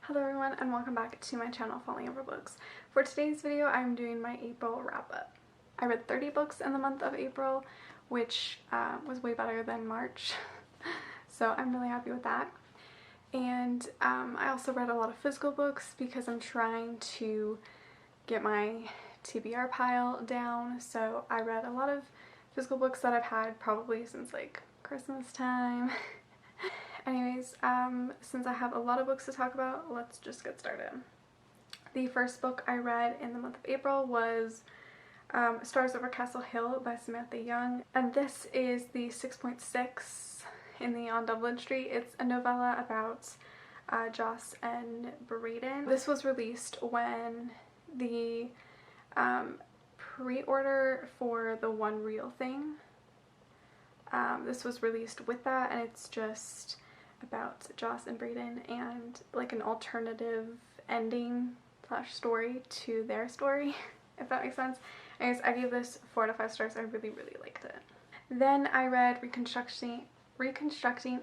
Hello everyone and welcome back to my channel Falling Over Books. For today's video I'm doing my April wrap up. I read 30 books in the month of April, which was way better than March, so I'm really happy with that. And I also read a lot of physical books because I'm trying to get my TBR pile down, so I read a lot of physical books that I've had probably since like Christmas time. Anyways, since I have a lot of books to talk about, let's just get started. The first book I read in the month of April was Stars Over Castle Hill by Samantha Young, and this is the 6.6 in the On Dublin Street. It's a novella about Joss and Braden. This was released when the pre-order for the One Real Thing. This was released with that, and it's just about Joss and Braden and like an alternative ending / story to their story, if that makes sense. Anyways, I gave this 4 out of 5 stars. I really liked it. Then I read Reconstructing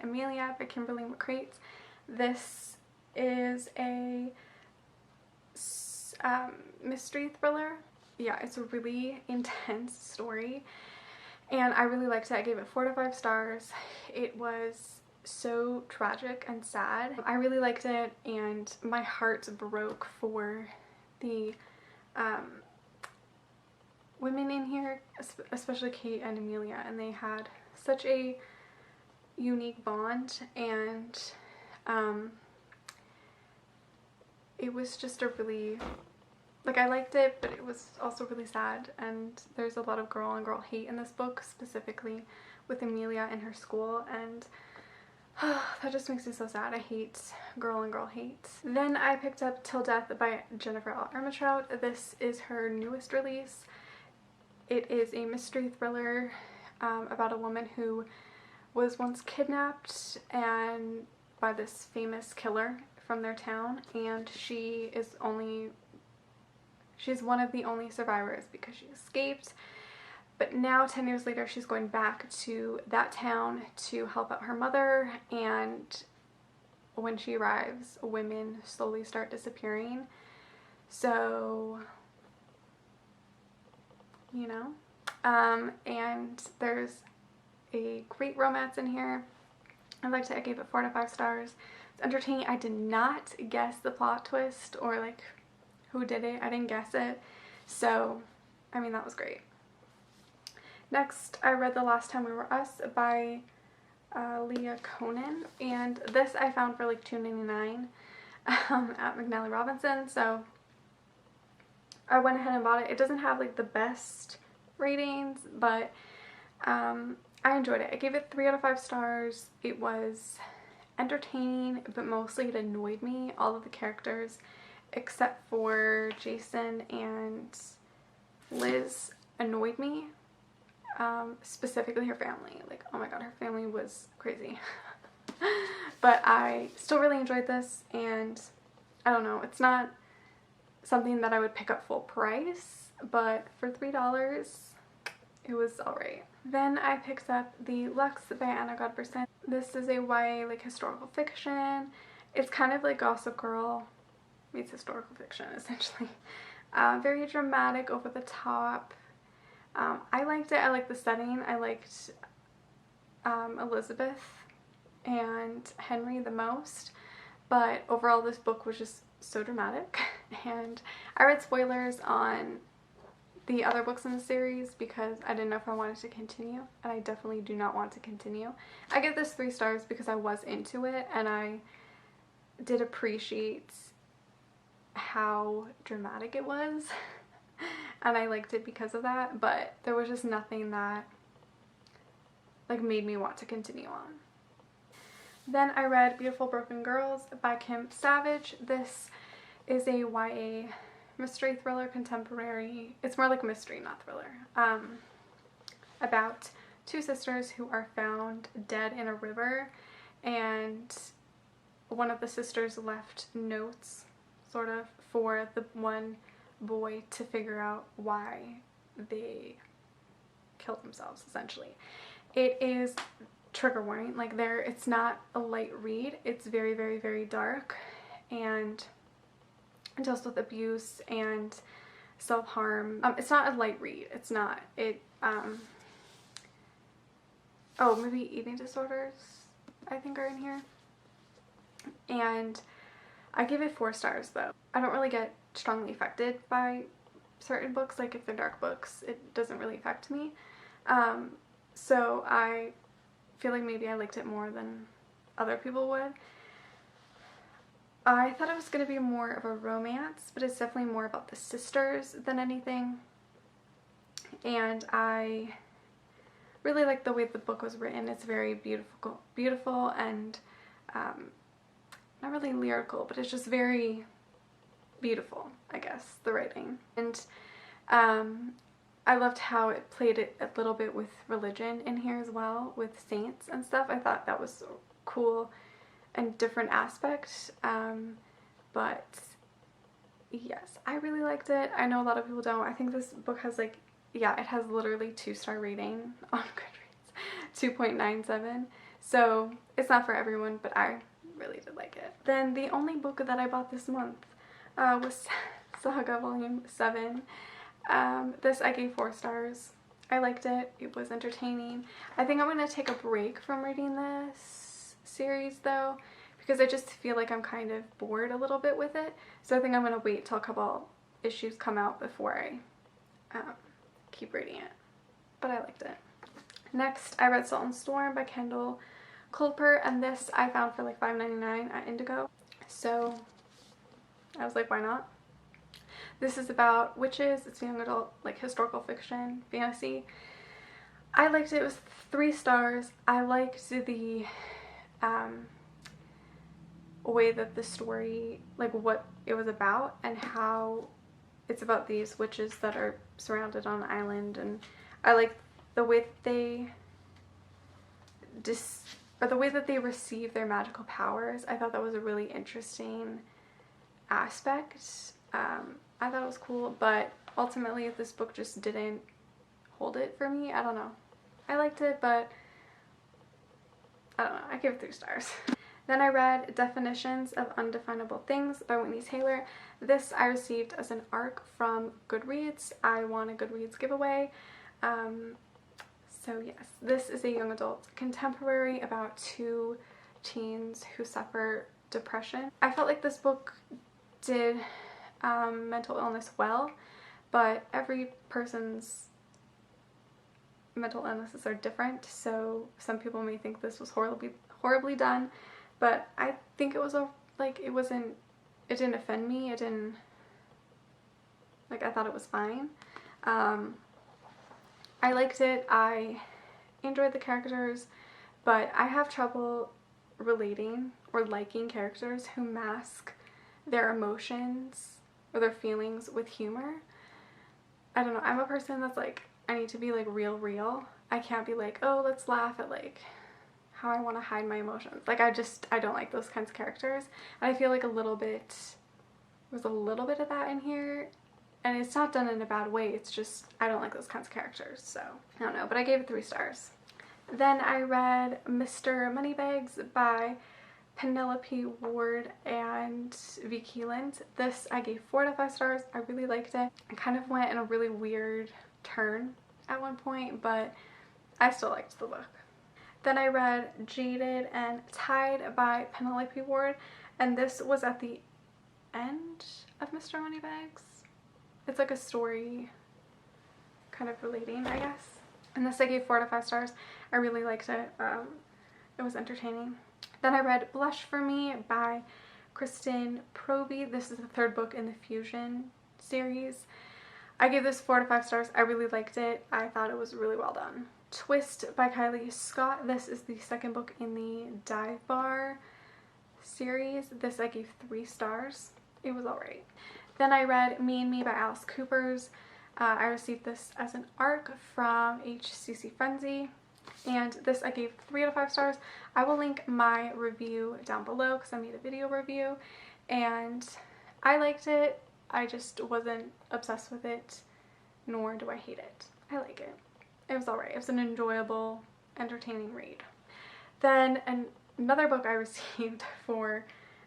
Amelia by Kimberly McCreight. This is a mystery thriller. Yeah, it's a really intense story and I really liked it. I gave it 4 out of 5 stars. It was so tragic and sad. I really liked it and my heart broke for the women in here, especially Kate and Amelia, and they had such a unique bond, and it was just a really, like, I liked it, but it was also really sad, and there's a lot of girl on girl hate in this book, specifically with Amelia and her school, and that just makes me so sad. I hate girl on girl hate. Then I picked up Till Death by Jennifer L. Armentrout. This is her newest release. It is a mystery thriller about a woman who was once kidnapped and by this famous killer from their town, and she's one of the only survivors because she escaped. But now 10 years later she's going back to that town to help out her mother, and when she arrives women slowly start disappearing. So, you know, and there's a great romance in here. I liked it. I gave it 4 out of 5 stars. It's entertaining. I did not guess the plot twist or like who did it. I didn't guess it. So, I mean, that was great. Next, I read The Last Time We Were Us by Leah Conan, and this I found for like $2.99 at McNally Robinson, so I went ahead and bought it. It doesn't have like the best ratings, but I enjoyed it. I gave it 3 out of 5 stars. It was entertaining, but mostly it annoyed me. All of the characters except for Jason and Liz annoyed me. Specifically her family. Like, oh my god, her family was crazy. But I still really enjoyed this, and I don't know, it's not something that I would pick up full price, but for $3 it was alright. Then I picked up The Lux by Anna Godbersen. This is a YA like historical fiction. It's kind of like Gossip Girl meets historical fiction, essentially. Very dramatic, over the top. I liked it. I liked the setting. I liked Elizabeth and Henry the most, but overall this book was just so dramatic. And I read spoilers on the other books in the series because I didn't know if I wanted to continue, and I definitely do not want to continue. I give this 3 stars because I was into it and I did appreciate how dramatic it was. And I liked it because of that, but there was just nothing that like made me want to continue on. Then I read Beautiful Broken Girls by Kim Savage. This is a YA mystery thriller, contemporary. It's more like mystery, not thriller. About 2 sisters who are found dead in a river, and one of the sisters left notes, sort of, for the one boy to figure out why they killed themselves, essentially. It is, trigger warning, like, it's not a light read. It's very dark, and it deals with abuse and self-harm. It's not a light read. It's not. Oh, maybe eating disorders I think are in here. And I give it 4 stars though. I don't really get strongly affected by certain books. Like if they're dark books, it doesn't really affect me. So I feel like maybe I liked it more than other people would. I thought it was going to be more of a romance, but it's definitely more about the sisters than anything. And I really like the way the book was written. It's very beautiful and not really lyrical, but it's just very beautiful, I guess, the writing. And I loved how it played it a little bit with religion in here as well, with saints and stuff. I thought that was cool and different aspect. But yes, I really liked it. I know a lot of people don't. I think this book has like, yeah, it has literally 2-star rating on Goodreads, 2.97. So it's not for everyone, but I really did like it. Then the only book that I bought this month was Saga Volume 7. This I gave 4 stars. I liked it. It was entertaining. I think I'm going to take a break from reading this series though, because I just feel like I'm kind of bored a little bit with it. So I think I'm going to wait till a couple issues come out before I keep reading it. But I liked it. Next, I read Salt and Storm by Kendall Culper, and this I found for like $5.99 at Indigo. So I was like, why not? This is about witches. It's young adult, like historical fiction, fantasy. I liked it. It was 3 stars. I liked the way that the story, like what it was about and how it's about these witches that are surrounded on an island. And I like the way that they the way that they receive their magical powers. I thought that was a really interesting aspect. I thought it was cool, but ultimately this book just didn't hold it for me. I don't know. I liked it, but I don't know. I gave it 3 stars. Then I read Definitions of Undefinable Things by Whitney Taylor. This I received as an ARC from Goodreads. I won a Goodreads giveaway. So yes, this is a young adult contemporary about 2 teens who suffer depression. I felt like this book did mental illness well, but every person's mental illnesses are different, so some people may think this was horribly done, but I think it was it didn't offend me. It didn't, like, I thought it was fine. I liked it. I enjoyed the characters, but I have trouble relating or liking characters who mask their emotions or their feelings with humor. I don't know. I'm a person that's like, I need to be like real. I can't be like, oh, let's laugh at like how I want to hide my emotions. Like I don't like those kinds of characters. And I feel like there's a little bit of that in here. And it's not done in a bad way. It's just, I don't like those kinds of characters. So, I don't know. But I gave it 3 stars. Then I read Mr. Moneybags by Penelope Ward and V. Keeland. This I gave 4 out of 5 stars. I really liked it. It kind of went in a really weird turn at one point, but I still liked the book. Then I read Jaded and Tied by Penelope Ward, and this was at the end of Mr. Moneybags. It's like a story kind of relating, I guess. And this I gave 4 out of 5 stars. I really liked it. It was entertaining. Then I read Blush for Me by Kristen Proby. This is the 3rd book in the Fusion series. I gave this 4 out of 5 stars. I really liked it. I thought it was really well done. Twist by Kylie Scott. This is the 2nd book in the Dive Bar series. This I gave 3 stars. It was alright. Then I read Me and Me by Alice Coopers. I received this as an ARC from HCC Frenzy, and this I gave 3 out of 5 stars. I will link my review down below because I made a video review, and I liked it. I just wasn't obsessed with it, nor do I hate it. I like it. It was alright. It was an enjoyable, entertaining read. Then another book I received for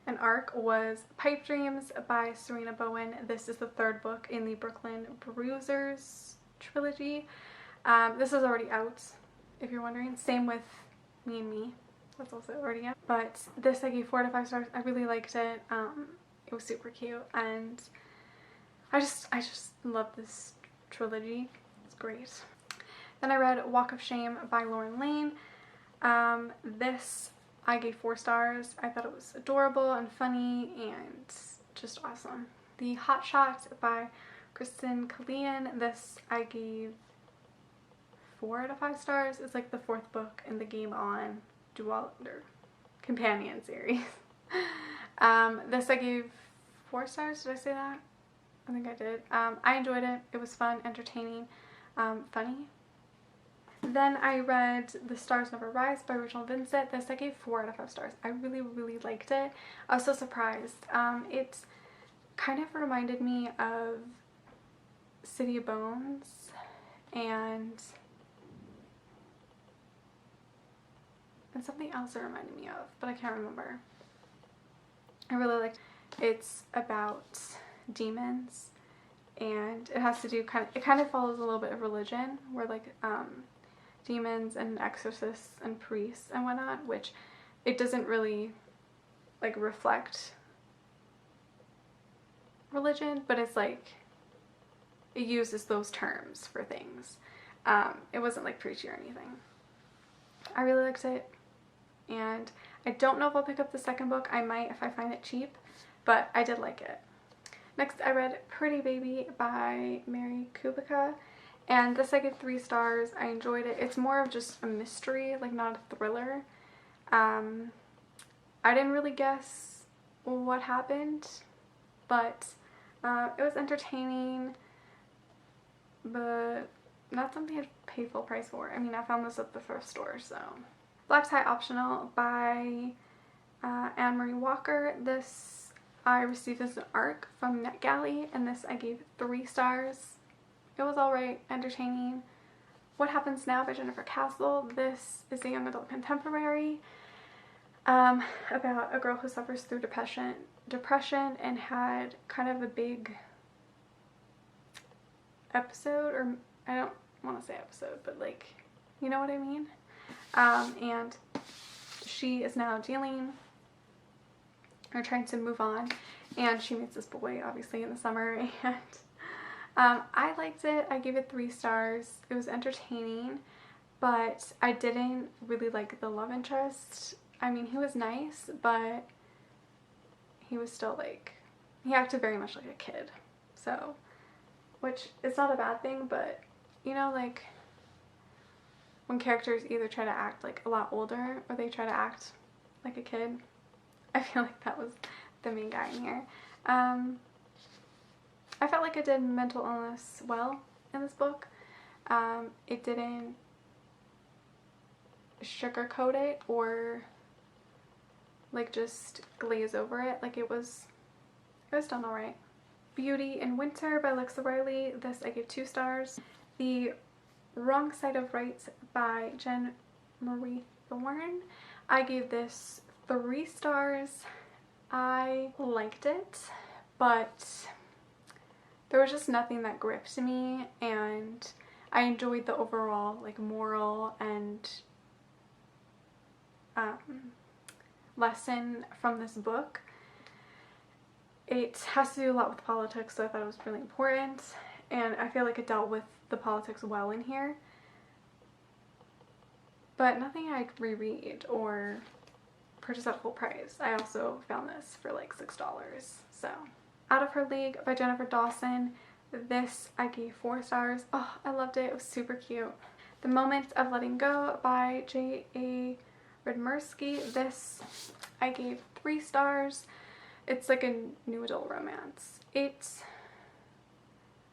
an arc was Pipe Dreams by Serena Bowen. This is the third book in the Brooklyn Bruisers trilogy. This is already out, if you're wondering. Same with Me and Me. That's also already out. But this I gave 4 to 5 stars. I really liked it. It was super cute, and I just love this trilogy. It's great. Then I read Walk of Shame by Lauren Lane. This I gave 4 stars. I thought it was adorable and funny and just awesome. The Hot Shot by Kristen Killian. This I gave 4 out of 5 stars. It's like the 4th book in the Game On companion series. This I gave 4 stars. Did I say that? I think I did. I enjoyed it. It was fun, entertaining, funny. Then I read The Stars Never Rise by Rachel Vincent. This I gave 4 out of 5 stars. I really liked it. I was so surprised. It kind of reminded me of City of Bones and something else it reminded me of, but I can't remember. I really liked it. It's about demons, and it has to do it kind of follows a little bit of religion, where like demons and exorcists and priests and whatnot, which it doesn't really like reflect religion, but it's like it uses those terms for things. It wasn't like preachy or anything. I really liked it, and I don't know if I'll pick up the second book. I might if I find it cheap, but I did like it. Next I read Pretty Baby by Mary Kubica, and this I give 3 stars. I enjoyed it. It's more of just a mystery, like not a thriller. I didn't really guess what happened, but it was entertaining, but not something I'd pay full price for. I mean, I found this at the thrift store, so. Black Tie Optional by Anne Marie Walker. This I received as an ARC from NetGalley, and this I gave 3 stars. It was alright, entertaining. What Happens Now by Jennifer Castle. This is a young adult contemporary about a girl who suffers through depression and had kind of a big episode, or I don't want to say episode, but like, you know what I mean? And she is now dealing or trying to move on, and she meets this boy obviously in the summer, and I liked it. I gave it 3 stars. It was entertaining, but I didn't really like the love interest. I mean, he was nice, but he was still like, he acted very much like a kid, so, which is not a bad thing, but you know, like when characters either try to act like a lot older or they try to act like a kid. I feel like that was the main guy in here. I felt like I did mental illness well in this book. It didn't sugarcoat it or like just glaze over it. Like it was done alright. Beauty in Winter by Alexa Riley. This I gave 2 stars. The Wrong Side of Right by Jen Marie Thorne. I gave this 3 stars. I liked it, but there was just nothing that gripped me, and I enjoyed the overall like moral and lesson from this book. It has to do a lot with politics, so I thought it was really important, and I feel like it dealt with the politics well in here, but nothing I'd reread or purchase at full price. I also found this for like $6, so. Out of Her League by Jennifer Dawson. This I gave 4 stars. Oh, I loved it. It was super cute. The Moment of Letting Go by J.A. Radmersky. This I gave 3 stars. It's like a new adult romance. It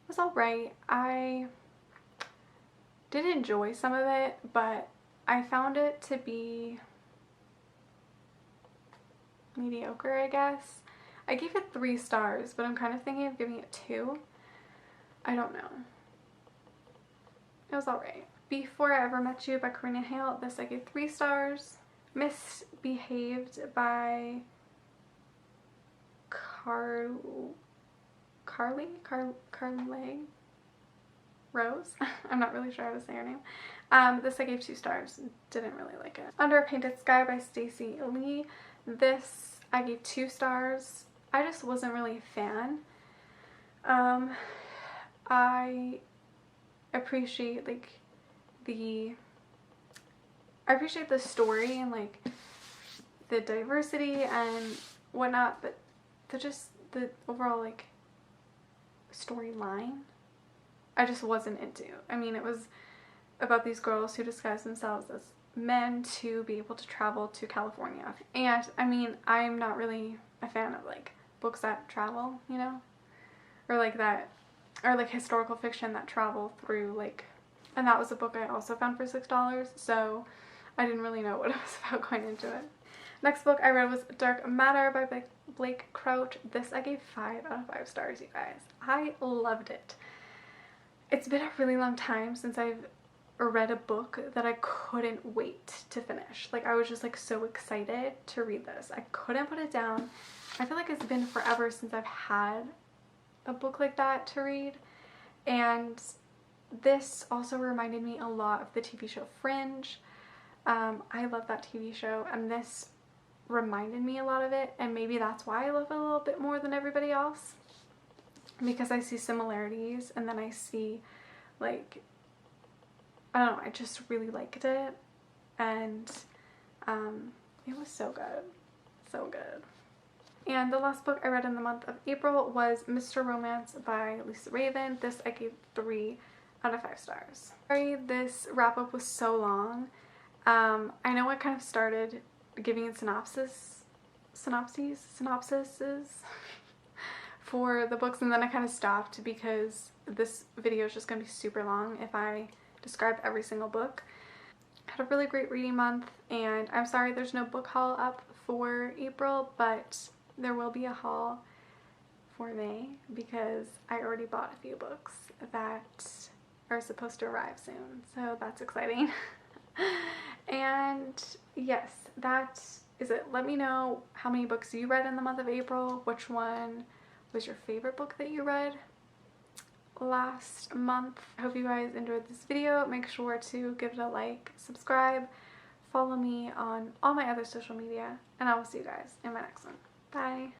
was alright. I did enjoy some of it, but I found it to be mediocre, I guess. I gave it 3 stars, but I'm kind of thinking of giving it 2. I don't know. It was alright. Before I Ever Met You by Karina Hale. This I gave 3 stars. Misbehaved by Carly Rose. I'm not really sure how to say her name. This I gave 2 stars. Didn't really like it. Under a Painted Sky by Stacey Lee. This I gave 2 stars. I just wasn't really a fan. I appreciate like I appreciate the story and like the diversity and whatnot, but the overall like storyline I just wasn't into. I mean, it was about these girls who disguise themselves as men to be able to travel to California. And I mean, I'm not really a fan of like books that travel, you know, or like that, or like historical fiction that travel through like, and that was a book I also found for $6, so I didn't really know what it was about going into it. Next book I read was Dark Matter by Blake Crouch. This I gave 5 out of 5 stars, you guys. I loved it. It's been a really long time since I've read a book that I couldn't wait to finish. Like, I was just like so excited to read this. I couldn't put it down. I feel like it's been forever since I've had a book like that to read. And this also reminded me a lot of the TV show Fringe. I love that TV show, and this reminded me a lot of it, and maybe that's why I love it a little bit more than everybody else, because I see similarities, and then I see like, I don't know, I just really liked it, and it was so good, so good. And the last book I read in the month of April was Mr. Romance by Lisa Raven. This I gave 3 out of 5 stars. Sorry, this wrap up was so long. I know I kind of started giving synopses for the books, and then I kind of stopped because this video is just going to be super long if I describe every single book. I had a really great reading month, and I'm sorry there's no book haul up for April, but there will be a haul for May because I already bought a few books that are supposed to arrive soon, so that's exciting. And yes, that is it. Let me know how many books you read in the month of April. Which one was your favorite book that you read last month? I hope you guys enjoyed this video. Make sure to give it a like, subscribe, follow me on all my other social media, and I will see you guys in my next one. Bye!